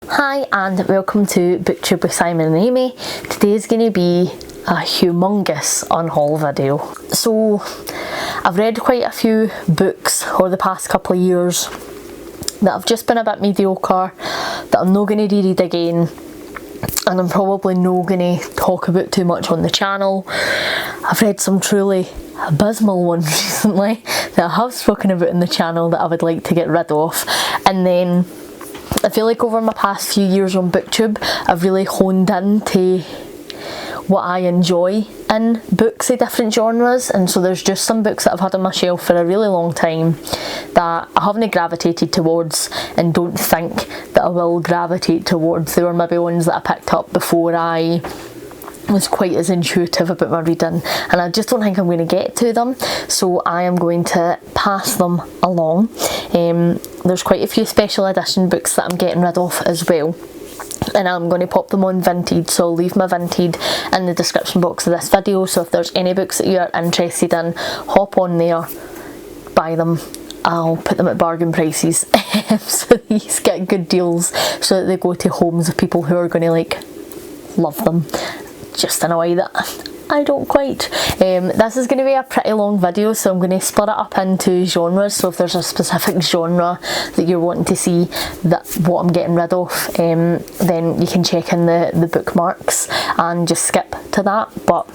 Hi and welcome to BookTube with Simon and Amy. Today is going to be a humongous Unhaul video. So I've read quite a few books over the past couple of years that have just been a bit mediocre, that I'm not going to reread again, and I'm probably not going to talk about too much on the channel. I've read some truly abysmal ones recently that I have spoken about in the channel that I would like to get rid of, and then I feel like over my past few years on BookTube I've really honed in to what I enjoy in books of different genres, and so there's just some books that I've had on my shelf for a really long time that I haven't gravitated towards and don't think that I will gravitate towards. They were maybe ones that I picked up before I was quite as intuitive about my reading, and I just don't think I'm going to get to them, so I am going to pass them along. There's quite a few special edition books that I'm getting rid of as well, and I'm going to pop them on Vinted, so I'll leave my Vinted in the description box of this video, so if there's any books that you're interested in, hop on there, buy them. I'll put them at bargain prices so these get good deals, so that they go to homes of people who are going to love them, just in a way that I don't quite. This is going to be a pretty long video, so I'm going to split it up into genres. So if there's a specific genre that you're wanting to see that what I'm getting rid of, then you can check in the bookmarks and just skip to that. But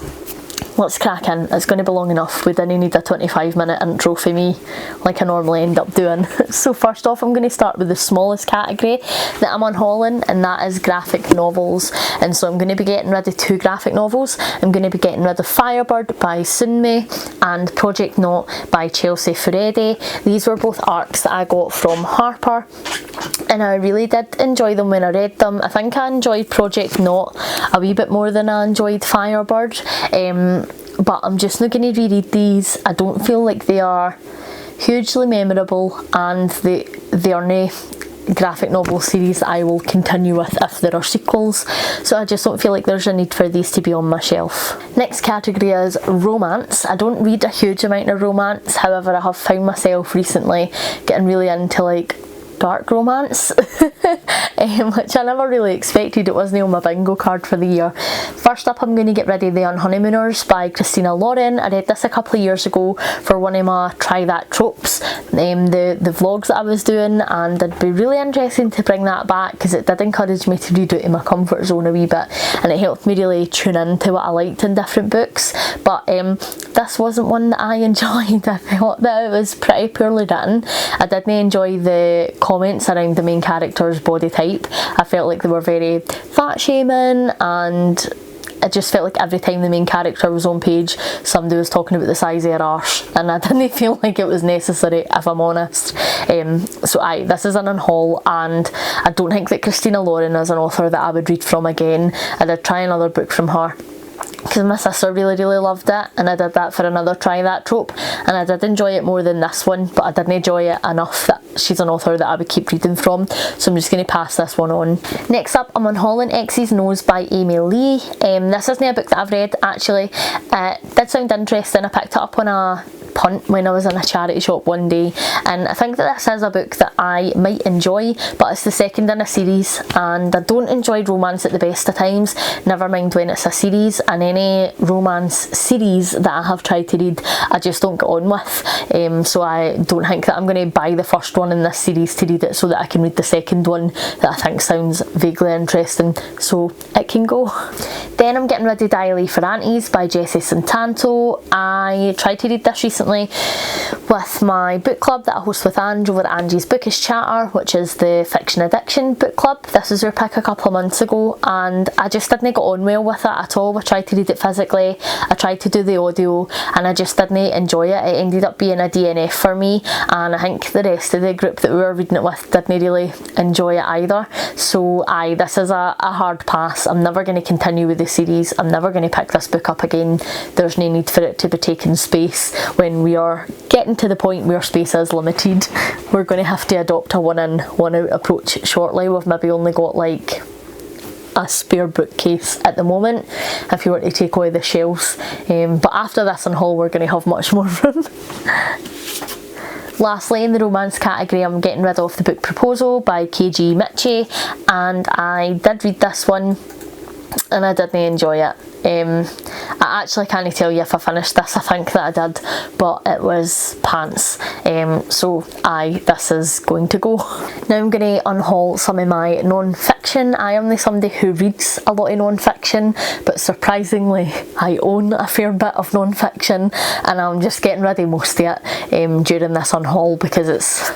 let's crack in. It's going to be long enough. We didn't need a 25-minute intro for me like I normally end up doing. So first off, I'm going to start with the smallest category that I'm unhauling, and that is graphic novels. And so I'm going to be getting rid of two graphic novels. I'm going to be getting rid of Firebird by Sunmi and Project Knot by Chelsea Furedi. These were both arcs that I got from Harper, and I really did enjoy them when I read them. I think I enjoyed Project Knot a wee bit more than I enjoyed Firebird, but I'm just not going to reread these. I don't feel like they are hugely memorable, and they are no graphic novel series that I will continue with if there are sequels, so I just don't feel like there's a need for these to be on my shelf. Next category is romance. I don't read a huge amount of romance, however I have found myself recently getting really into dark romance, which I never really expected. It wasn't on my bingo card for the year. First up, I'm going to get rid of The Unhoneymooners by Christina Lauren. I read this a couple of years ago for one of my Try That tropes, the vlogs that I was doing, and it'd be really interesting to bring that back because it did encourage me to read out of my comfort zone a wee bit, and it helped me really tune into what I liked in different books. But this wasn't one that I enjoyed. I thought that it was pretty poorly written. I didn't enjoy the comments around the main character's body type. I felt like they were very fat shaming, and it just felt like every time the main character was on page somebody was talking about the size of her arse, and I didn't feel like it was necessary, if I'm honest. So this is an unhaul, and I don't think that Christina Lauren is an author that I would read from again. I did try another book from her because my sister really loved it, and I did that for another Try That trope, and I did enjoy it more than this one, but I didn't enjoy it enough that she's an author that I would keep reading from, so I'm just going to pass this one on. Next up, I'm unhauling X's Nose by Amy Lee. This isn't a book that I've read actually. It did sound interesting. I picked it up on a punt when I was in a charity shop one day, and I think that this is a book that I might enjoy, but it's the second in a series, and I don't enjoy romance at the best of times, never mind when it's a series, and any romance series that I have tried to read I just don't get on with, so I don't think that I'm going to buy the first one in this series to read it so that I can read the second one that I think sounds vaguely interesting, so it can go. Then I'm getting rid of Diary for Aunties by Jessie Santanto. I tried to read this recently with my book club that I host with Ange over at Angie's Bookish Chatter, which is the Fiction Addiction book club. This was your pick a couple of months ago, and I just didn't get on well with it at all. I tried to read it physically, I tried to do the audio, and I just didn't enjoy it. It ended up being a DNF for me, and I think the rest of the group that we were reading it with didn't really enjoy it either. So this is a hard pass. I'm never going to continue with the series. I'm never going to pick this book up again. There's no need for it to be taking space when we are getting to the point where space is limited. We're going to have to adopt a one in, one out approach shortly. We've maybe only got a spare bookcase at the moment if you were to take away the shelves, but after this unhaul we're going to have much more room. Lastly, in the romance category, I'm getting rid of The Book Proposal by KG Mitchie, and I did read this one and I didn't enjoy it. I actually can't tell you if I finished this. I think that I did, but it was pants. So this is going to go. Now I'm going to unhaul some of my non-fiction. I am somebody who reads a lot of non-fiction, but surprisingly I own a fair bit of non-fiction, and I'm just getting rid of most of it during this unhaul because it's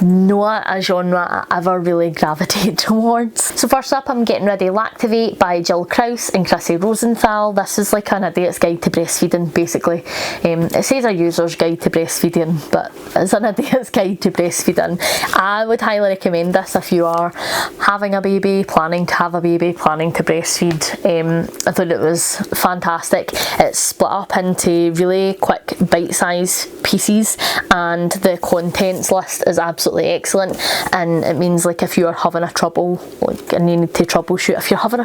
not a genre I ever really gravitated towards. So first up, I'm getting rid of Lactivate by Jill Krause and Chrissy Rosenthal. This is like an idiot's guide to breastfeeding, basically. It says a user's guide to breastfeeding, but it's an idiot's guide to breastfeeding. I would highly recommend this if you are having a baby, planning to have a baby, planning to breastfeed. I thought it was fantastic. It's split up into really quick bite-sized pieces, and the contents list is absolutely excellent, and it means like if you're having a trouble and you need to troubleshoot, if you're having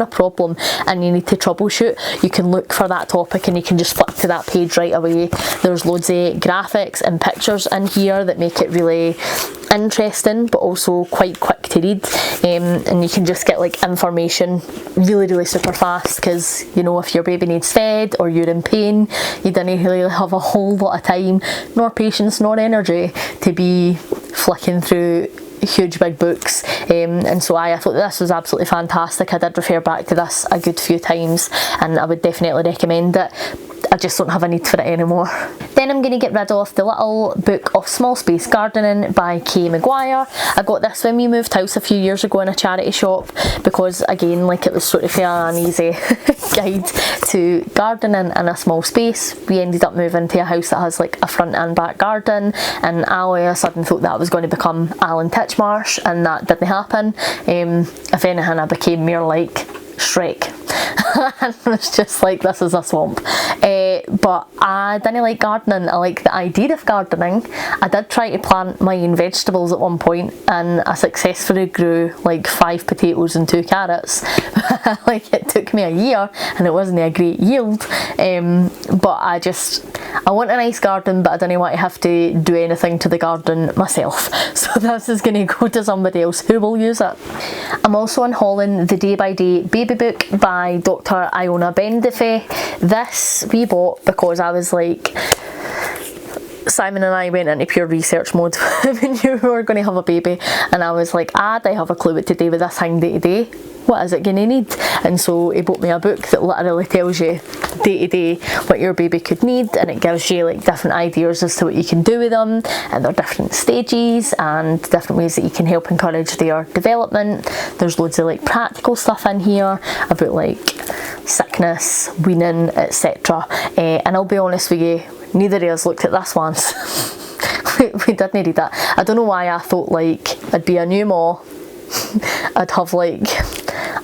a problem and you need to troubleshoot, you can look for that topic and you can just flip to that page right away. There's loads of graphics and pictures in here that make it really interesting but also quite quick to read, and you can just get like information really super fast, because you know, if your baby needs fed or you're in pain, you don't really have a whole lot of time nor patience nor energy to be flicking through huge big books, and so I thought this was absolutely fantastic. I did refer back to this a good few times and I would definitely recommend it. I just don't have a need for it anymore. Then I'm going to get rid of The Little Book of Small Space Gardening by Kay Maguire. I got this when we moved house a few years ago in a charity shop, because again, like, it was sort of an easy guide to gardening in a small space. We ended up moving to a house that has like a front and back garden, and I all of a sudden thought that was going to become Alan Titchmarsh, and that didn't happen. If anything, I became more like Shrek. And it was just like, this is a swamp. But I didn't like gardening. I like the idea of gardening. I did try to plant my own vegetables at one point, and I successfully grew like 5 potatoes and 2 carrots. Like, it took me a year and it wasn't a great yield, but I want a nice garden, but I don't want to have to do anything to the garden myself. So this is going to go to somebody else who will use it. I'm also unhauling The Day by Day Baby Book by Dr. Iona Bendife. This we bought because I was like, Simon and I went into pure research mode when you were going to have a baby, and I was like, I have a clue what to do with this thing day to day. What is it going to need? And so he bought me a book that literally tells you day to day what your baby could need, and it gives you like different ideas as to what you can do with them, and there are different stages and different ways that you can help encourage their development. There's loads of like practical stuff in here about like sickness, weaning, etc. And I'll be honest with you, neither of us looked at this once. we didn't read that. I don't know why I thought like I'd be a new ma, I'd have like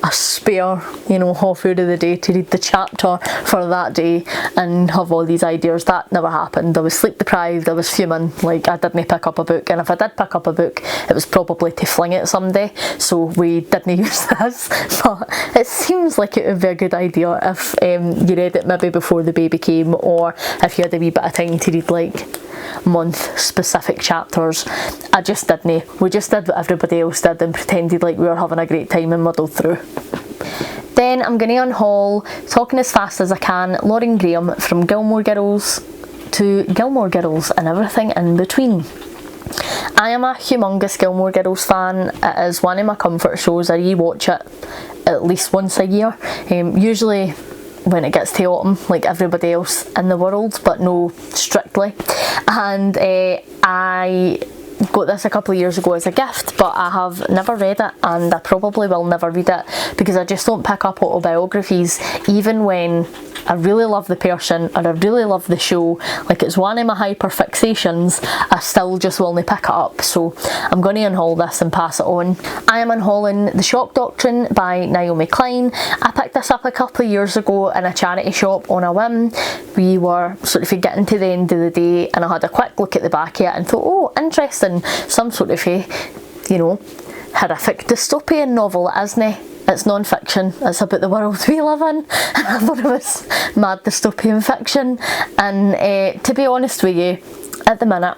a spare, you know, half hour of the day to read the chapter for that day and have all these ideas. That never happened. I was sleep deprived, I was fuming, like I didn't pick up a book, and if I did pick up a book it was probably to fling it someday, so we didn't use this. But it seems like it would be a good idea if you read it maybe before the baby came, or if you had a wee bit of time to read like month specific chapters. I just didn't. We just did what everybody else did and pretended like we were having a great time and muddled through. Then I'm going to unhaul Talking as Fast as I Can, Lauren Graham, from Gilmore Girls to Gilmore Girls and everything in between. I am a humongous Gilmore Girls fan. It is one of my comfort shows. I rewatch it at least once a year, usually when it gets to autumn, like everybody else in the world, but no strictly. And I got this a couple of years ago as a gift, but I have never read it, and I probably will never read it because I just don't pick up autobiographies, even when I really love the person or I really love the show. Like, it's one of my hyper fixations, I still just will not pick it up. So I'm going to unhaul this and pass it on. I am unhauling The Shock Doctrine by Naomi Klein. I picked this up a couple of years ago in a charity shop on a whim. We were sort of getting to the end of the day and I had a quick look at the back of it and thought, oh, interesting, some sort of you know, horrific dystopian novel, isn't it? It's non-fiction, it's about the world we live in, and I thought it was mad dystopian fiction. And to be honest with you, at the minute.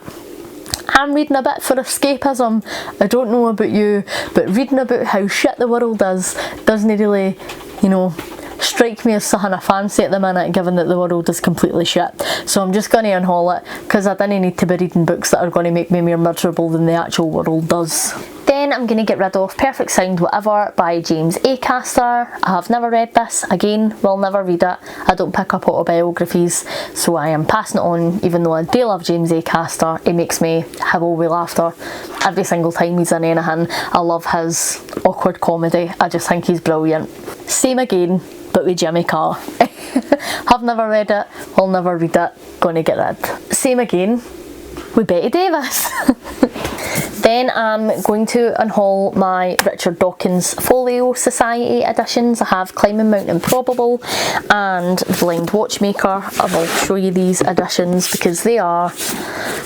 I'm reading a bit for escapism. I don't know about you, but reading about how shit the world is doesn't really, you know, strike me as something I fancy at the minute, given that the world is completely shit. So I'm just going to unhaul it, because I didn't need to be reading books that are going to make me more miserable than the actual world does. Then I'm going to get rid of Perfect Sound Whatever by James Acaster. I have never read this. Again, will never read it. I don't pick up autobiographies, so I am passing it on, even though I do love James Acaster. It makes me howl with laughter every single time he's in anything. I love his awkward comedy. I just think he's brilliant. Same Again, but with Jimmy Carr. Have never read it, will never read it, gonna get rid. Same Again with Betty Davis. Then I'm going to unhaul my Richard Dawkins Folio Society editions. I have Climbing Mount Improbable and Blind Watchmaker. I will show you these editions because they are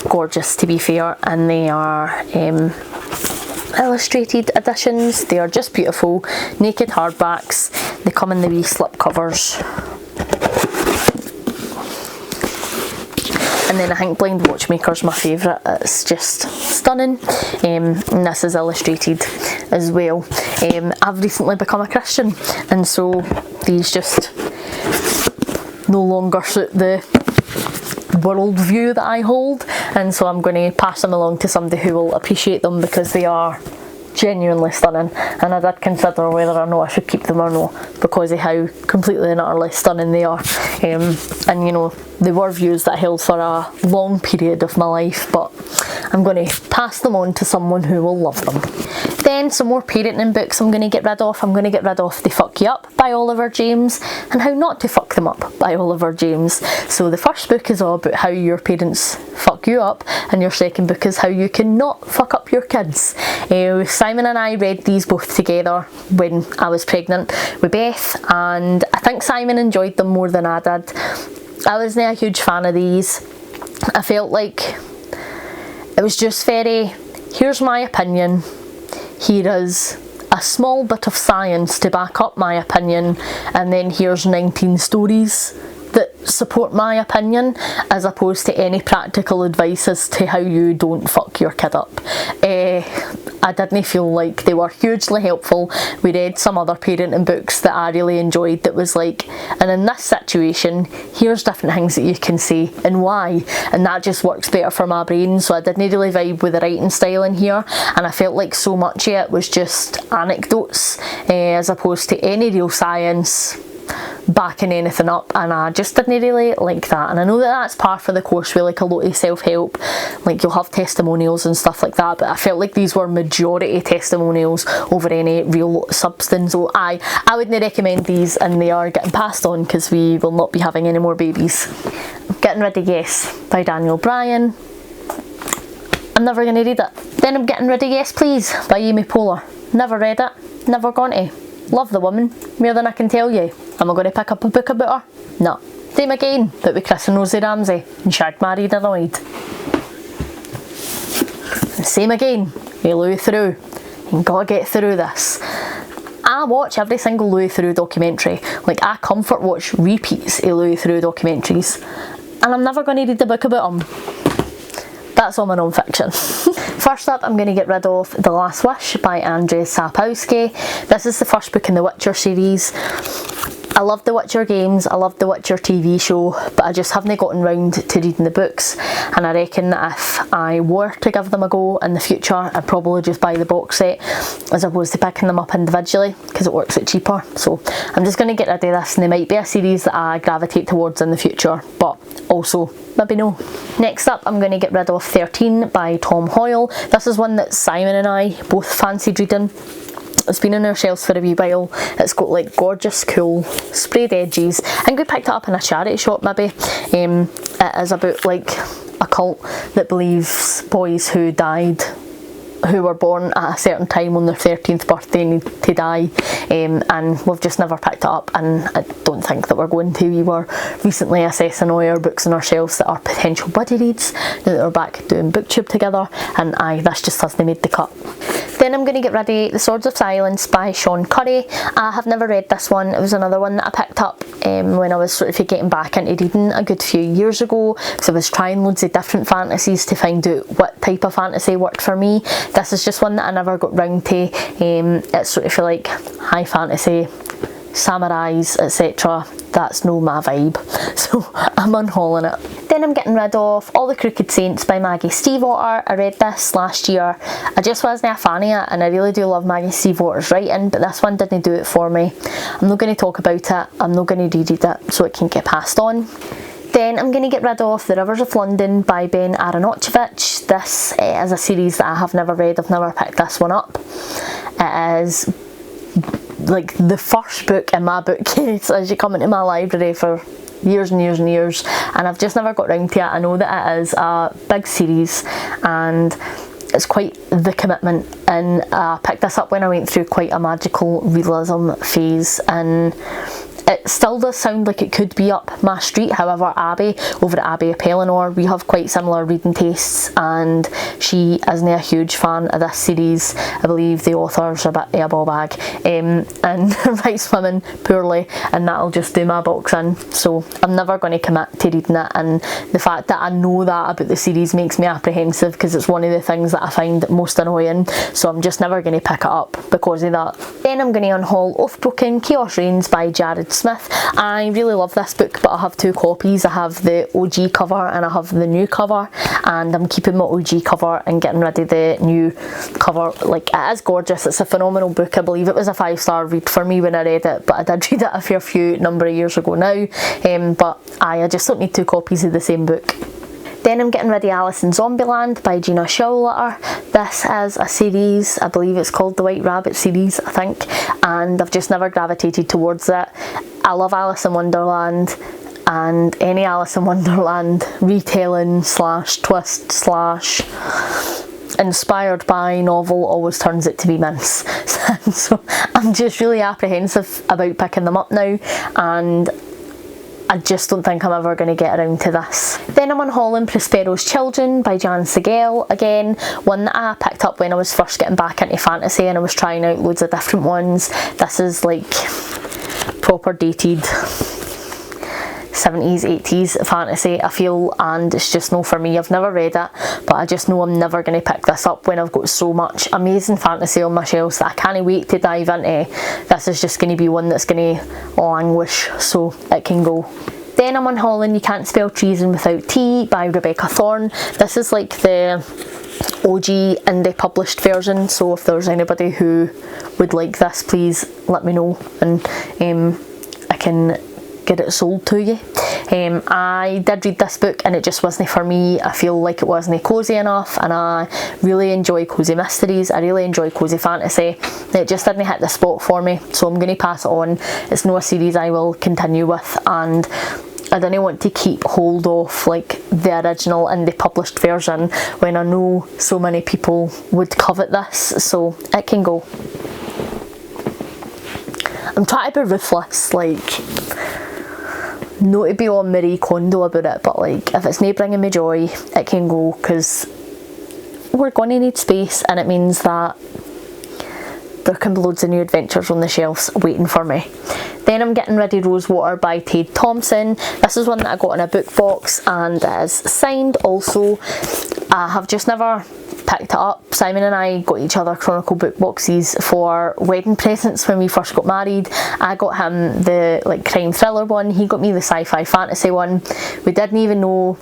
gorgeous, to be fair, and they are illustrated editions. They are just beautiful, naked hardbacks. They come in the wee slip covers. And then I think Blind Watchmaker's my favourite. It's just stunning. And this is illustrated as well. I've recently become a Christian, and so these just no longer suit the world view that I hold, and so I'm going to pass them along to somebody who will appreciate them, because they are genuinely stunning, and I did consider whether or not I should keep them or not, because of how completely and utterly stunning they are. And you know, they were views that I held for a long period of my life, but I'm going to pass them on to someone who will love them. Then some more parenting books I'm going to get rid of. I'm going to get rid of They Fuck You Up by Oliver James and How Not to Fuck Them Up by Oliver James. So the first book is all about how your parents fuck you up, and your second book is how you can not fuck up your kids. Simon and I read these both together when I was pregnant with Beth, and I think Simon enjoyed them more than I did. I wasn't a huge fan of these. I felt like it was just very, here's my opinion, here is a small bit of science to back up my opinion, and then here's 19 stories that support my opinion, as opposed to any practical advice as to how you don't fuck your kid up. I didn't feel like they were hugely helpful. We read some other parenting books that I really enjoyed that was like, and in this situation, here's different things that you can say and why, and that just works better for my brain. So I didn't really vibe with the writing style in here, and I felt like so much of it was just anecdotes as opposed to any real science backing anything up, and I just didn't really like that. And I know that that's par for the course with like a lot of self-help, like you'll have testimonials and stuff like that, but I felt like these were majority testimonials over any real substance. So I wouldn't recommend these, and they are getting passed on because we will not be having any more babies. Getting Rid of Yes by Daniel Bryan. I'm never going to read it. Then I'm getting rid of Yes Please by Amy Poehler. Never read it, never going to. Love the woman, more than I can tell you. Am I going to pick up a book about her? No. Same Again, but with Chris and Rosie Ramsey and Shag, Married and Annoyed. Same Again with Louis Theroux. You gotta get through this. I watch every single Louis Theroux documentary. Like, I comfort watch repeats of Louis Theroux documentaries, and I'm never going to read the book about him. That's all my non-fiction. First up, I'm going to get rid of The Last Wish by Andrzej Sapkowski. This is the first book in the Witcher series. I love the Witcher games, I love the Witcher TV show, but I just haven't gotten round to reading the books, and I reckon that if I were to give them a go in the future, I'd probably just buy the box set as opposed to picking them up individually, because it works out cheaper. So I'm just going to get rid of this, and there might be a series that I gravitate towards in the future, but also maybe no. Next up, I'm going to get rid of 13 by Tom Hoyle. This is one that Simon and I both fancied reading. It's been on our shelves for a wee while. It's got like gorgeous, cool sprayed edges. I think we picked it up in a charity shop maybe. It is about like a cult that believes boys who died, who were born at a certain time on their 13th birthday, need to die, and we've just never picked it up, and I don't think that we're going to. We were recently assessing all our books on our shelves that are potential buddy reads now that we're back doing booktube together, and this just hasn't made the cut. Then I'm going to get ready The Swords of Silence by Sean Curry. I have never read this one. It was another one that I picked up when I was sort of getting back into reading a good few years ago, because I was trying loads of different fantasies to find out what type of fantasy worked for me. This is just one that I never got round to. It's sort of like high fantasy, samurais, etc. That's no my vibe, so I'm unhauling it. Then I'm getting rid of All the Crooked Saints by Maggie Stiefvater. I read this last year. I just wasn't a fan of it, and I really do love Maggie Stiefvater's writing, but this one didn't do it for me. I'm not going to talk about it, I'm not going to reread it so it can get passed on. Then I'm going to get rid of The Rivers of London by Ben Aronovich. This is a series that I have never read. I've never picked this one up. It is like the first book in my bookcase as you come into my library for years and years and years, and I've just never got round to it. I know that it is a big series and it's quite the commitment, and I picked this up when I went through quite a magical realism phase, and it still does sound like it could be up my street. However, Abby over at Abby Appellinor, we have quite similar reading tastes, and she isn't a huge fan of this series. I believe the author's a bit of a ball bag and writes women poorly, and that'll just do my box in, so I'm never going to commit to reading it. And the fact that I know that about the series makes me apprehensive, because it's one of the things that I find most annoying, so I'm just never going to pick it up because of that. Then I'm going to unhaul Oathbroken Chaos Reigns by Jared Smith. I really love this book, but I have two copies. I have the OG cover and I have the new cover, and I'm keeping my OG cover and getting rid of the new cover. Like, it is gorgeous, it's a phenomenal book. I believe it was a 5-star read for me when I read it, but I did read it a fair few number of years ago now, but I just don't need two copies of the same book. Then I'm getting rid of Alice in Zombieland by Gina Showletter. This is a series, I believe it's called the White Rabbit series, I think, and I've just never gravitated towards it. I love Alice in Wonderland, and any Alice in Wonderland retelling slash twist slash inspired by novel always turns it to be mince. So I'm just really apprehensive about picking them up now, and I just don't think I'm ever going to get around to this. Then I'm unhauling Prospero's Children by Jan Segel. Again, one that I picked up when I was first getting back into fantasy and I was trying out loads of different ones. This is like proper dated 70s, 80s fantasy, I feel, and it's just no for me. I've never read it, but I just know I'm never going to pick this up when I've got so much amazing fantasy on my shelves that I can't wait to dive into. This is just going to be one that's going to languish, so it can go. Then I'm unhauling You Can't Spell Treason Without Tea by Rebecca Thorne. This is like the OG indie published version, so if there's anybody who would like this, please let me know, and I can get it sold to you. I did read this book and it just wasn't for me. I feel like it wasn't cosy enough, and I really enjoy cosy mysteries, I really enjoy cosy fantasy. It just didn't hit the spot for me, so I'm going to pass it on. It's not a series I will continue with, and I don't want to keep hold of like the original indie published version when I know so many people would covet this, so it can go. I'm trying to be ruthless, like not to be on Marie Kondo about it, but like if it's not bringing me joy, it can go, because we're going to need space, and it means that there can be loads of new adventures on the shelves waiting for me. Then I'm getting rid of Rosewater by Tate Thompson. This is one that I got in a book box and it is signed also. I have just never picked it up. Simon and I got each other Chronicle book boxes for wedding presents when we first got married. I got him the like crime thriller one, he got me the sci-fi fantasy one. We didn't even know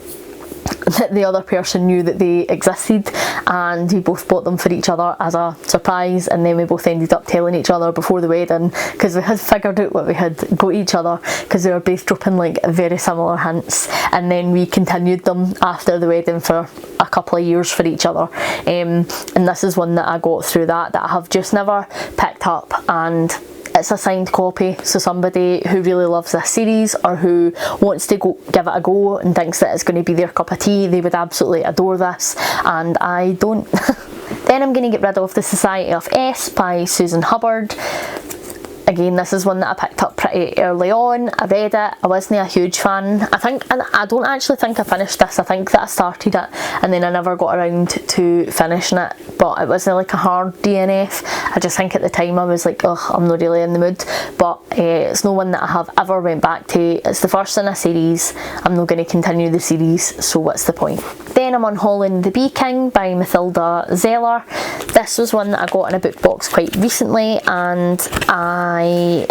that the other person knew that they existed, and we both bought them for each other as a surprise, and then we both ended up telling each other before the wedding, because we had figured out what we had got each other, because they were both dropping like very similar hints, and then we continued them after the wedding for a couple of years for each other, and this is one that I got through that I have just never picked up, and it's a signed copy, so somebody who really loves this series or who wants to go give it a go and thinks that it's going to be their cup of tea, they would absolutely adore this, and I don't. Then I'm going to get rid of The Society of S by Susan Hubbard. Again, this is one that I picked up pretty early on. I read it, I wasn't a huge fan. I don't actually think I finished this. I think that I started it and then I never got around to finishing it, but it wasn't like a hard DNF. I just think at the time I was like, ugh, I'm not really in the mood. But it's no one that I have ever went back to. It's the first in a series. I'm not going to continue the series, so what's the point? Then I'm unhauling The Bee King by Mathilda Zeller. This was one that I got in a book box quite recently, and I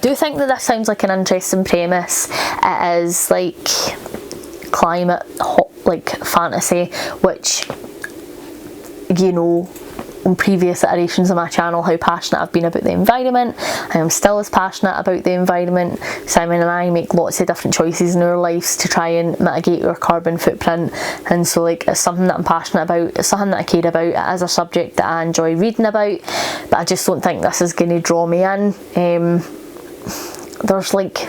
do think that this sounds like an interesting premise. It is like climate like fantasy, which, you know, on previous iterations of my channel, how passionate I've been about the environment. I am still as passionate about the environment. Simon and I make lots of different choices in our lives to try and mitigate our carbon footprint, and so like it's something that I'm passionate about, it's something that I care about, it is a subject that I enjoy reading about, but I just don't think this is going to draw me in. There's like,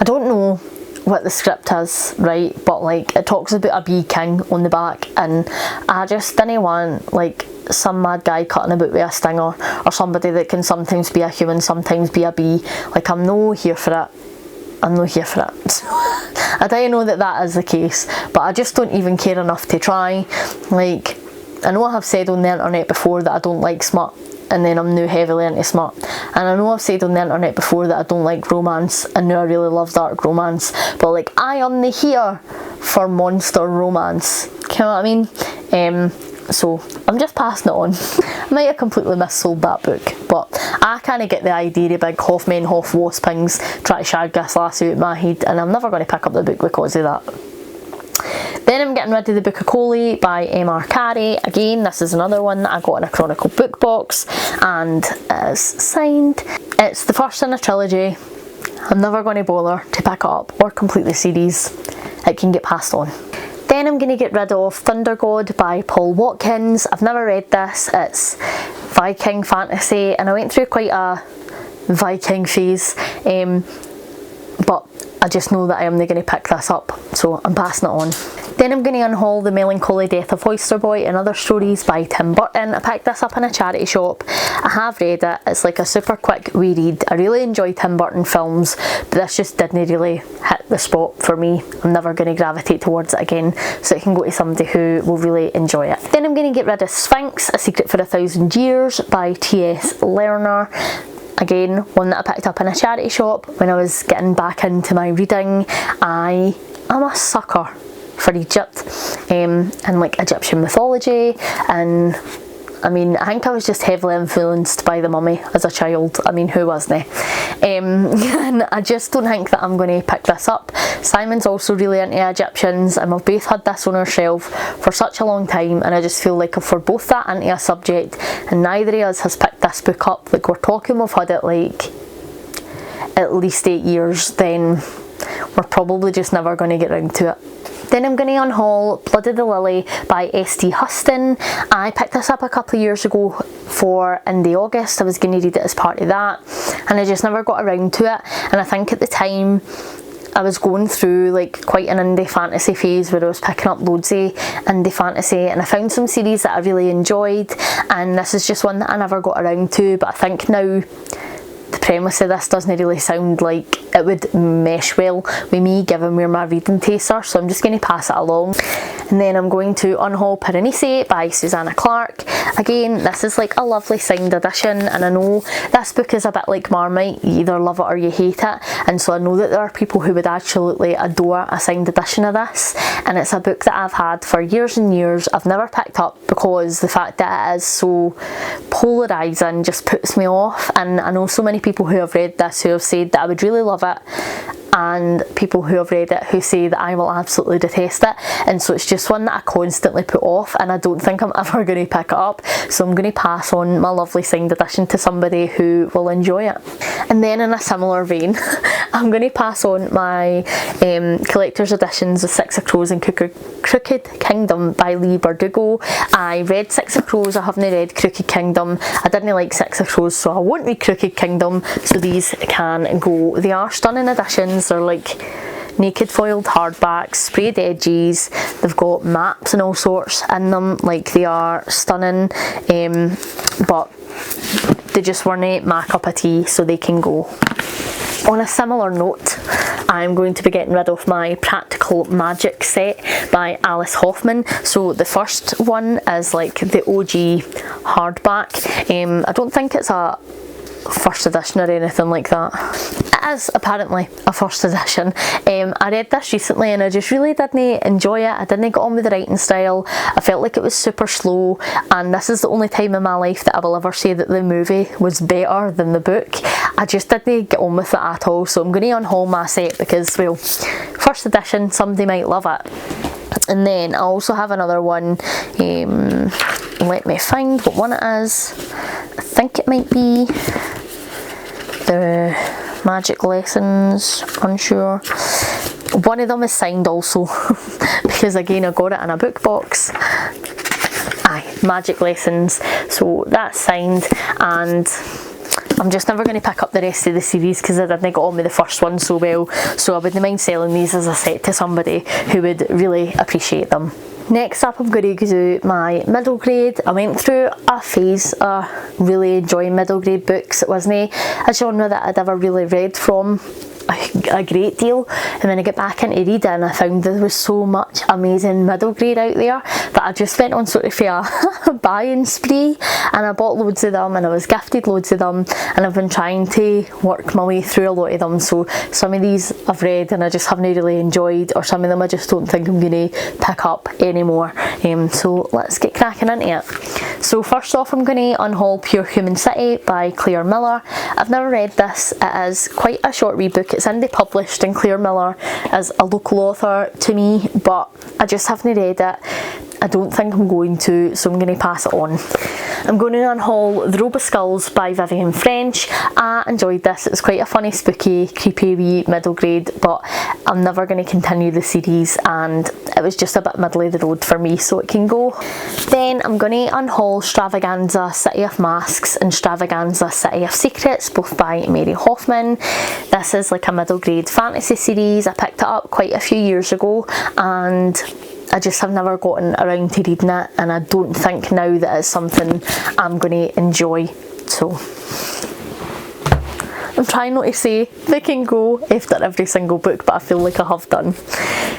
I don't know what the script is, right, but like it talks about a bee king on the back, and I just didn't want like some mad guy cutting about with a stinger, or somebody that can sometimes be a human, sometimes be a bee. Like, I'm no here for it. I'm not here for it. I didn't know that that is the case, but I just don't even care enough to try. Like, I know I have said on the internet before that I don't like smut, and then I'm now heavily into smut. And I know I've said on the internet before that I don't like romance, and now I really love dark romance. But like, I am here for monster romance. You know what I mean? So I'm just passing it on. I might have completely missold that book, but I kind of get the idea of big half men, half waspings try to shag this lassie out my head, and I'm never going to pick up the book because of that. Then I'm getting rid of The Book of Coley by M.R. Carey. Again, this is another one that I got in a Chronicle book box, and it's signed. It's the first in a trilogy. I'm never going to bother to pick it up or complete the series. It can get passed on. Then I'm going to get rid of Thunder God by Paul Watkins. I've never read this. It's Viking fantasy, and I went through quite a Viking phase, but I just know that I am going to pick this up, so I'm passing it on. Then I'm going to unhaul The Melancholy Death of Oyster Boy and Other Stories by Tim Burton. I picked this up in a charity shop. I have read it. It's like a super quick reread. I really enjoy Tim Burton films, but this just didn't really hit the spot for me. I'm never going to gravitate towards it again, so it can go to somebody who will really enjoy it. Then I'm going to get rid of Sphinx, A Secret for 1,000 Years by T.S. Lerner. Again, one that I picked up in a charity shop when I was getting back into my reading. I am a sucker for Egypt and like Egyptian mythology, and I mean, I think I was just heavily influenced by The Mummy as a child. I mean, who wasn't? And I just don't think that I'm going to pick this up. Simon's also really into Egyptians, and we've both had this on our shelf for such a long time, and I just feel like if we're both that into a subject and neither of us has picked this book up, like we're talking, we've had it like at least 8 years, then we're probably just never going to get round to it. Then I'm going to unhaul Blood of the Lily by S.T. Huston. I picked this up a couple of years ago for Indie August. I was going to read it as part of that, and I just never got around to it. And I think at the time I was going through like quite an indie fantasy phase where I was picking up loads of indie fantasy, and I found some series that I really enjoyed, and this is just one that I never got around to. But I think now the premise of this doesn't really sound like it would mesh well with me given where my reading tastes are, so I'm just going to pass it along. And then I'm going to unhaul Piranesi by Susanna Clarke. Again, this is like a lovely signed edition, and I know this book is a bit like Marmite, you either love it or you hate it, and so I know that there are people who would absolutely adore a signed edition of this, and it's a book that I've had for years and years. I've never picked up because the fact that it is so polarising just puts me off, and I know so many people who have read this who have said that I would really love it, and people who have read it who say that I will absolutely detest it, and so it's just one that I constantly put off, and I don't think I'm ever going to pick it up, so I'm going to pass on my lovely signed edition to somebody who will enjoy it. And then in a similar vein, I'm going to pass on my collector's editions of Six of Crows and Crooked Kingdom by Leigh Bardugo. I read Six of Crows, I haven't read Crooked Kingdom. I didn't like Six of Crows, so I won't read Crooked Kingdom, so these can go. They are stunning editions. They're like naked foiled hardbacks, sprayed edges, they've got maps and all sorts in them, like they are stunning, but they just weren't my cup of tea, so they can go. On a similar note, I'm going to be getting rid of my Practical Magic set by Alice Hoffman. So the first one is like the OG hardback. I don't think it's a first edition or anything like that. It is apparently a first edition. I read this recently and I just really didn't enjoy it. I didn't get on with the writing style. I felt like it was super slow, and this is the only time in my life that I will ever say that the movie was better than the book. I just didn't get on with it at all, so I'm going to unhaul my set because, well, first edition, somebody might love it. And then I also have another one, let me find what one it is. I think it might be the Magic Lessons, unsure. One of them is signed also, because again I got it in a book box. Aye, Magic Lessons, so that's signed, and I'm just never going to pick up the rest of the series because I didn't get on with the first one so well, so I wouldn't mind selling these as a set to somebody who would really appreciate them. Next up, I'm going to do my middle grade. I went through a phase of really enjoying middle grade books. It wasn't a genre that I'd ever really read from a great deal, and then I get back into reading, I found there was so much amazing middle grade out there that I just went on sort of a buying spree, and I bought loads of them and I was gifted loads of them, and I've been trying to work my way through a lot of them. So some of these I've read and I just haven't really enjoyed, or some of them I just don't think I'm going to pick up anymore. So let's get cracking into it. So first off, I'm going to unhaul Pure Human City by Claire Miller. I've never read this. It is quite a short wee book. It's indie published, and Claire Miller is a local author to me, but I just haven't read it. I don't think I'm going to, so I'm going to pass it on. I'm going to unhaul The Robe of Skulls by Vivian French. I enjoyed this. It was quite a funny, spooky, creepy wee middle grade, but I'm never going to continue the series, and it was just a bit middle of the road for me, so it can go. Then I'm going to unhaul Stravaganza City of Masks and Stravaganza City of Secrets, both by Mary Hoffman. This is like a middle grade fantasy series. I picked it up quite a few years ago, and I just have never gotten around to reading it, and I don't think now that it's something I'm going to enjoy. So I'm trying not to say they can go after every single book, but I feel like I have done.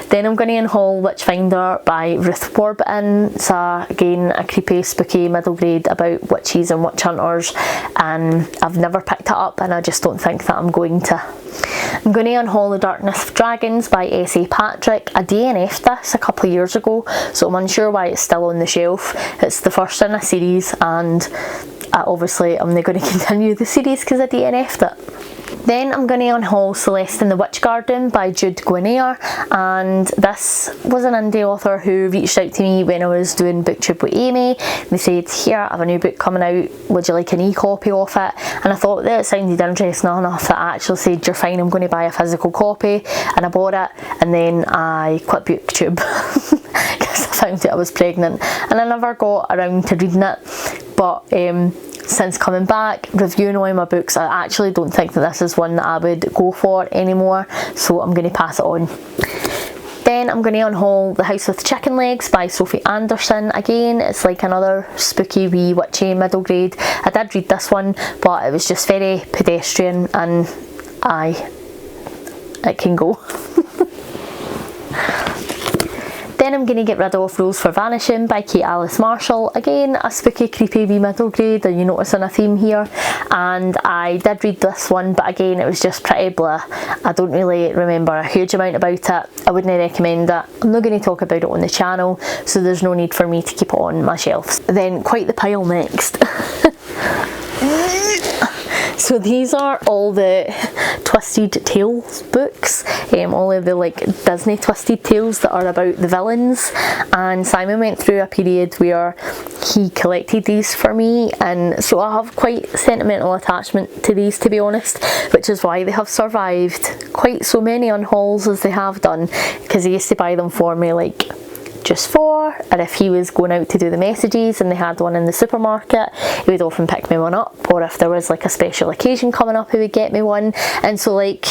Then I'm going to unhaul Witchfinder by Ruth Warburton. It's again a creepy, spooky middle grade about witches and witch hunters, and I've never picked it up, and I just don't think that I'm going to. I'm going to unhaul The Darkness of Dragons by S.A. Patrick. I DNF'd this a couple of years ago, so I'm unsure why it's still on the shelf. It's the first in a series, and obviously I'm not going to continue the series because I DNF'd it. Then I'm going to unhaul Celeste in the Witch Garden by Jude Guinier, and this was an indie author who reached out to me when I was doing BookTube with Amy. They said, here, I have a new book coming out, would you like an e-copy of it? And I thought that it sounded interesting enough that I actually said, you're fine, I'm going to buy a physical copy, and I bought it, and then I quit BookTube because I found that I was pregnant, and I never got around to reading it. But since coming back, reviewing all my books, I actually don't think that this is one that I would go for anymore, so I'm going to pass it on. Then I'm going to unhaul The House with Chicken Legs by Sophie Anderson. Again, it's like another spooky wee witchy middle grade. I did read this one, but it was just very pedestrian, and it can go. Then I'm going to get rid of Rules for Vanishing by Kate Alice Marshall. Again, a spooky, creepy wee middle grade. Are you noticing a theme here? And I did read this one, but again, it was just pretty blah. I don't really remember a huge amount about it. I wouldn't recommend it. I'm not going to talk about it on the channel, so there's no need for me to keep it on my shelves. Then quite the pile next. So these are all the Twisted Tales books, all of the like Disney Twisted Tales that are about the villains, and Simon went through a period where he collected these for me, and so I have quite sentimental attachment to these, to be honest, which is why they have survived quite so many unhauls as they have done, because he used to buy them for me like just for, or if he was going out to do the messages and they had one in the supermarket, he would often pick me one up, or if there was like a special occasion coming up, he would get me one. And so like,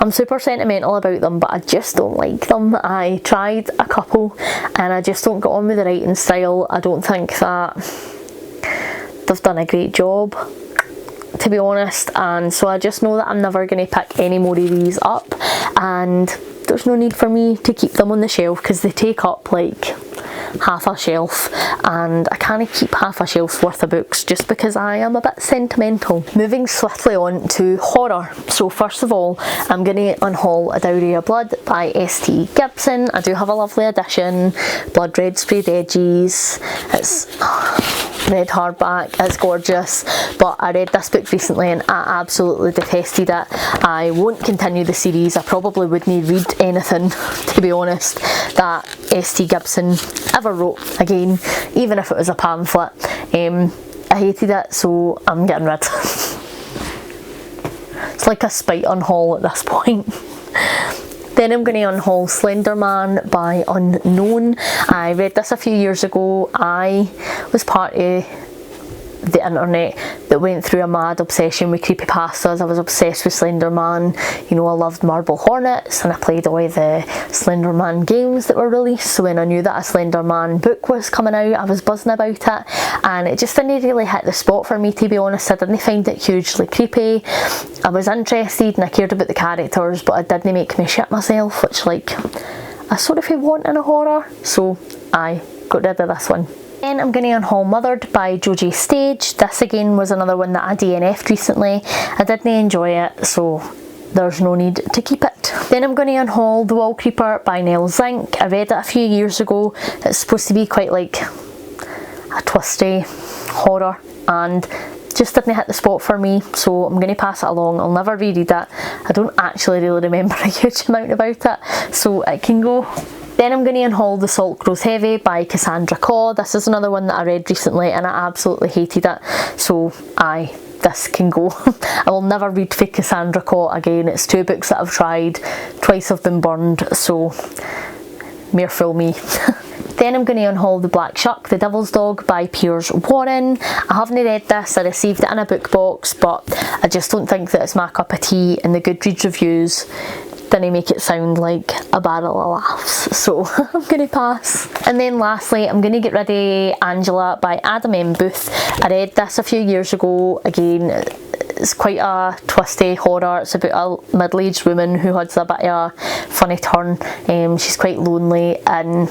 I'm super sentimental about them, but I just don't like them. I tried a couple and I just don't get on with the writing style. I don't think that they've done a great job. to be honest, and so I just know that I'm never going to pick any more of these up, and there's no need for me to keep them on the shelf because they take up like half a shelf, and I can't keep half a shelf's worth of books just because I am a bit sentimental. Moving swiftly on to horror. So first of all, I'm going to unhaul A Dowry of Blood by S.T. Gibson. I do have a lovely edition, blood red sprayed edges, it's red hardback, it's gorgeous, but I read this book recently and I absolutely detested it. I won't continue the series. I probably wouldn't read anything, to be honest, that S.T. Gibson ever wrote again, even if it was a pamphlet. I hated it, so I'm getting rid. It's like a spite unhaul at this point. Then I'm going to unhaul Slender Man by Unknown. I read this a few years ago. I was part of the internet that went through a mad obsession with creepypastas. I was obsessed with Slender Man. You know, I loved Marble Hornets and I played all the Slender Man games that were released. So when I knew that a Slender Man book was coming out, I was buzzing about it, and it just didn't really hit the spot for me, to be honest. I didn't find it hugely creepy. I was interested and I cared about the characters, but it didn't make me shit myself, which, like, I sort of want in a horror. So I got rid of this one. Then I'm going to unhaul Mothered by Joji Stage. This again was another one that I DNF'd recently. I didn't enjoy it, so there's no need to keep it. Then I'm going to unhaul The Wall Creeper by Nell Zink. I read it a few years ago. It's supposed to be quite like a twisty horror and just didn't hit the spot for me, so I'm going to pass it along. I'll never reread it. I don't actually really remember a huge amount about it, so it can go. Then I'm going to unhaul The Salt Grows Heavy by Cassandra Caw. This is another one that I read recently and I absolutely hated it, so this can go. I will never read for Cassandra Caw again. It's 2 books that I've tried, twice I've been burned, so mere fool me. Then I'm going to unhaul The Black Shuck, The Devil's Dog by Piers Warren. I haven't read this, I received it in a book box, but I just don't think that it's my cup of tea, and the Goodreads reviews didn't make it sound like a barrel of laughs, so I'm going to pass. And then lastly, I'm going to get rid of Angela by Adam M. Booth. I read this a few years ago. Again, it's quite a twisty horror. It's about a middle-aged woman who has a bit of a funny turn. She's quite lonely, and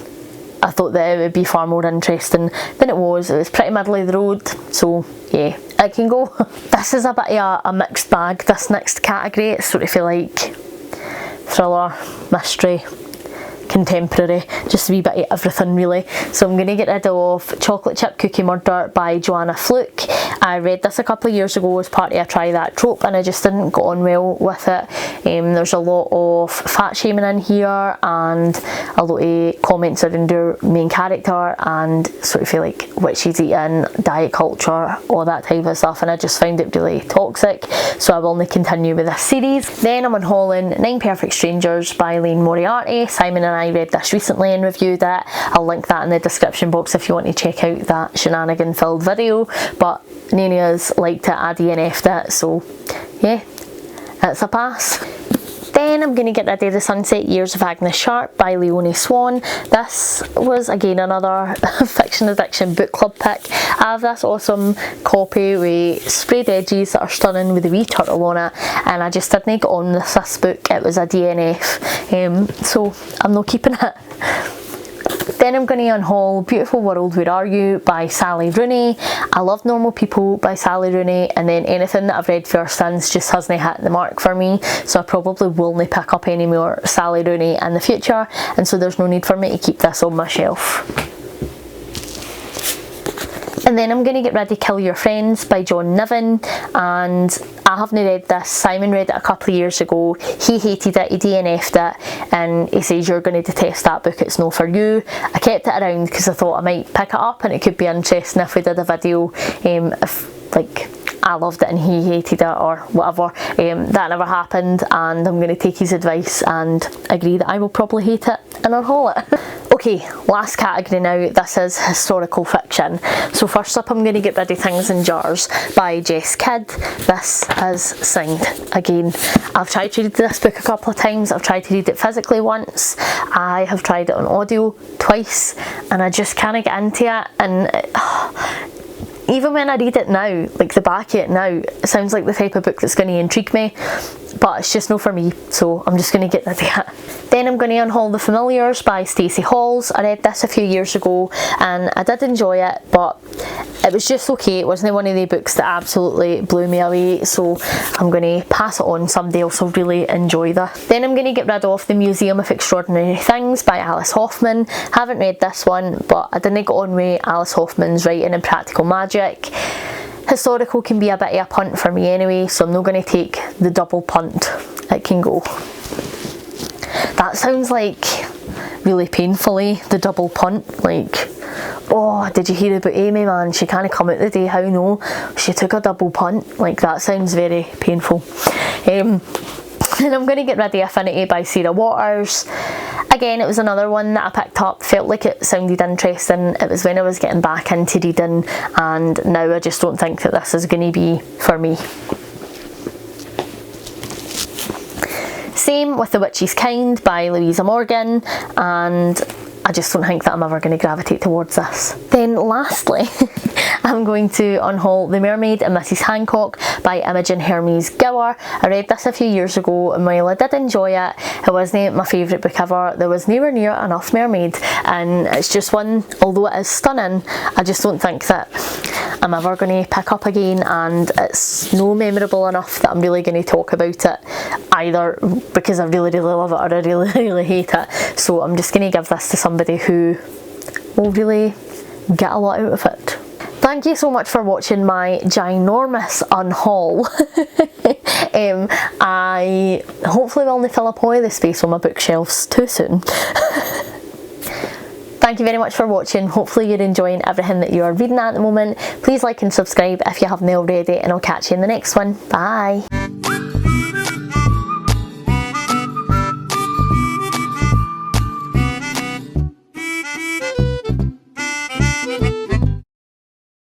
I thought that it would be far more interesting than it was. It was pretty middle of the road, so yeah, it can go. This is a bit of a mixed bag, this next category. It's sort of feel like thriller, mystery, contemporary, just a wee bit of everything really. So I'm going to get rid of Chocolate Chip Cookie Murder by Joanna Fluke. I read this a couple of years ago as part of a Try That trope, and I just didn't get on well with it. There's a lot of fat shaming in here and a lot of comments around your main character, and sort of feel like what she's eating, diet culture, all that type of stuff, and I just found it really toxic, so I will only continue with this series. Then I'm unhauling 9 Perfect Strangers by Lane Moriarty. Simon and I read this recently and reviewed it. I'll link that in the description box if you want to check out that shenanigan filled video, but none of us liked it. I DNF'd it, so yeah, it's a pass. Then I'm going to get rid of The Sunset Years of Agnes Sharp by Leonie Swan. This was again another Fiction Addiction book club pick. I have this awesome copy with sprayed edges that are stunning with a wee turtle on it, and I just didn't get on with this book. It was a DNF, so I'm not keeping it. Then I'm going to unhaul Beautiful World, Where Are You by Sally Rooney. I love Normal People by Sally Rooney, and then anything that I've read first since just hasn't hit the mark for me, so I probably will not pick up any more Sally Rooney in the future, and so there's no need for me to keep this on my shelf. And then I'm going to get rid of Kill Your Friends by John Niven, and I haven't read this. Simon read it a couple of years ago. He hated it, he DNF'd it, and he says you're going to detest that book, it's no for you. I kept it around because I thought I might pick it up and it could be interesting if we did a video, if like I loved it and he hated it or whatever. That never happened, and I'm going to take his advice and agree that I will probably hate it and unhaul it. Okay, last category now. This is historical fiction. So first up, I'm going to get rid of Things in Jars by Jess Kidd. This is signed. Again, I've tried to read this book a couple of times. I've tried to read it physically once. I have tried it on audio twice, and I just can't get into it. And even when I read it now, like the back of it now, it sounds like the type of book that's going to intrigue me, but it's just not for me, so I'm just going to get rid of it. Then I'm going to unhaul The Familiars by Stacey Halls. I read this a few years ago and I did enjoy it, but it was just okay. It wasn't one of the books that absolutely blew me away, so I'm going to pass it on. Somebody else will really enjoy that. Then I'm going to get rid of The Museum of Extraordinary Things by Alice Hoffman. Haven't read this one, but I didn't get on with Alice Hoffman's writing and practical magic. Historical can be a bit of a punt for me anyway, so I'm not going to take the double punt it can go. That sounds like really painfully the double punt, like, oh, did you hear about Amy, man? She can't come out the day, how no? She took a double punt. Like, that sounds very painful. And I'm going to get rid of Affinity by Sarah Waters. Again, it was another one that I picked up, felt like it sounded interesting. It was when I was getting back into reading, and now I just don't think that this is going to be for me. Same with The Witch's Kind by Louisa Morgan, and I just don't think that I'm ever going to gravitate towards this. Then lastly, I'm going to unhaul The Mermaid and Mrs. Hancock by Imogen Hermes Gower. I read this a few years ago, and while I did enjoy it, it wasn't my favourite book ever. There was nowhere near enough mermaid, and it's just one, although it is stunning, I just don't think that I'm ever going to pick up again, and it's no memorable enough that I'm really going to talk about it either, because I really love it or I really hate it. So I'm just going to give this to somebody who will really get a lot out of it. Thank you so much for watching my ginormous unhaul. I hopefully will only fill up all the space on my bookshelves too soon. Thank you very much for watching. Hopefully you're enjoying everything that you are reading at the moment. Please like and subscribe if you haven't already, and I'll catch you in the next one. Bye!